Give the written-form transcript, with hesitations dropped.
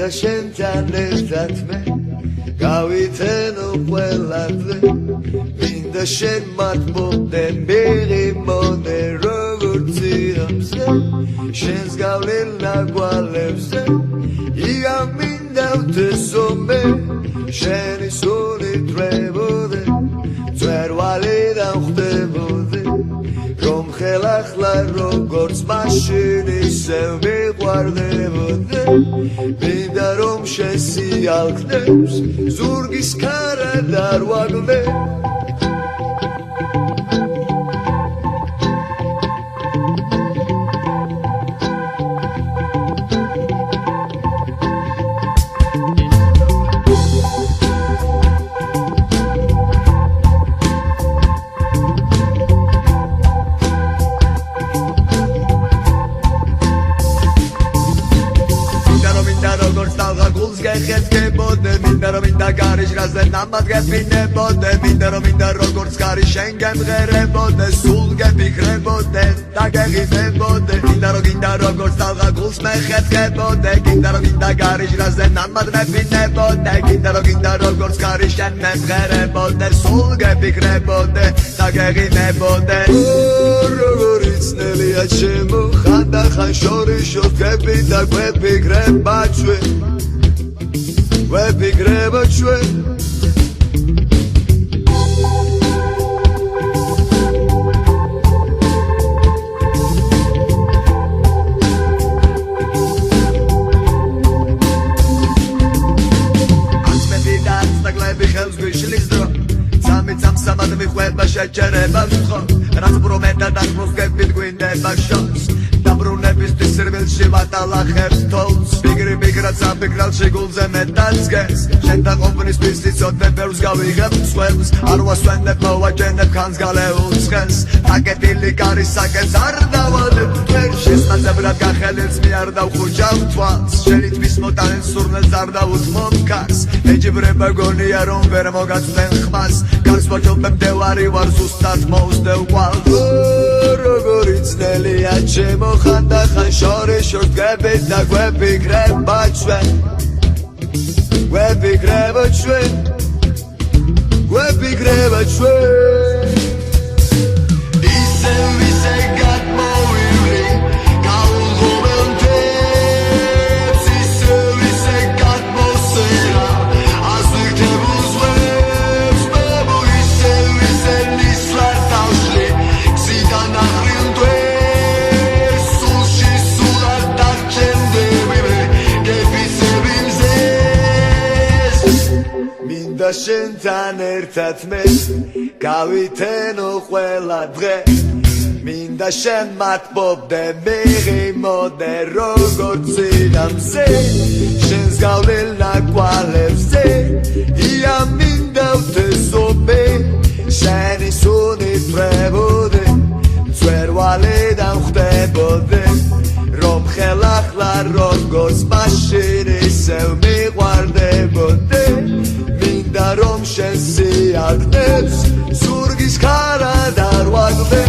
მინდა შენთან ერთად მე გავიტენო ყველა დღე მინდა შენ მართბობდე მიღიმოდე როგორც ირამზე შენს გავლილ ნაგვალებზე ია მინდა ვთესო მე შენი სული დრებოდე ძვერვალი დავხდებოდე რომ ხელახლა როგორც მაშინ ისევ მიყვარდებოდე მინდა რომ შესიალქნებს ზურგის ქარა დარვაგდე მინდა რომ მინდა გარიშრაზე ნამად გეფინებოდე მინდა რომ მინდა როგორც გარი შენ გემღერებოდე სულ გეფიქრებოდე და გეღიმებოდე მინდა რომ გინდა როგორც თალღა გულს მეხეთქებოდე გინდა რომ გინდა გარიშრაზე ნამად გეფინებოდე გინდა რომ გინდა როგორც გარი შენ მეხერებოდე სულ გეფიქრებოდე და გეღიმებოდე როგორ იცნელია ჩემო ხანდახან შორიშო გები და გვეფიქრება ჩვენ ვეფიქრება ჩვენ აცმები და აცდაკლები ხელს გვიშლის დრო სამად მიხვება შეჩერება ვთხო რაც პრომეტა დახმოს გებით გვინდება შობს დაბრუნებისთვის სერველში ვატალახებს თოლს ფიგრი მიგრაც აფიქრალში გულზე მეტაცგეს შენთან ყოფნისთვის იცოდე ბევრს გავიღებ მსხვერპლს არ ვასვენებ მოვაჯენებ ხანს გალეულს ხელს აკეტილი კარისაკენს არ დავალებ თვერ შესაძლებლად გახელებს მე არ დავხუჭავ თვალს შენი თვის მოტანილ სურნელს არ დავუთმო მქარს ეჯიბრება გონია რომ ვერ მოგაცდენ ხმას გარს ვაჯობებ მდევარი ვარ ზუსტად მოუსდევ ყვალს როგორ იცნელია ჩემო ხანდახან შორიშორ გები და გვეფიქრება ჩვენ გვეფიქრება ჩვენ ისე გადმოვივლი გაუღობელ მტებს ისე გადმოსერა აზრიქდებულ ზღვებს ბებო ისე ნისლარ თავში გზიდან ახრილ მტვერს სულში სულად დარჩენდები მე გეფიცები მზეს მინდა შენთან ერთად მე გავიტენო ყველა დღე მინდა შენ მართბობდე მიღიმოდე როგორც ირამზე შენს გავლილ ნაკვალებზე ია მინდა ვთესო მე შენი სუნი დრებოდე ძვერვალი დავხდებოდე რომ ხელახლა როგორც მაშინ ისევ მიყვარდებოდე მინდა რომ შენ სიალქნებს ზურგის ქარა დარვაგდე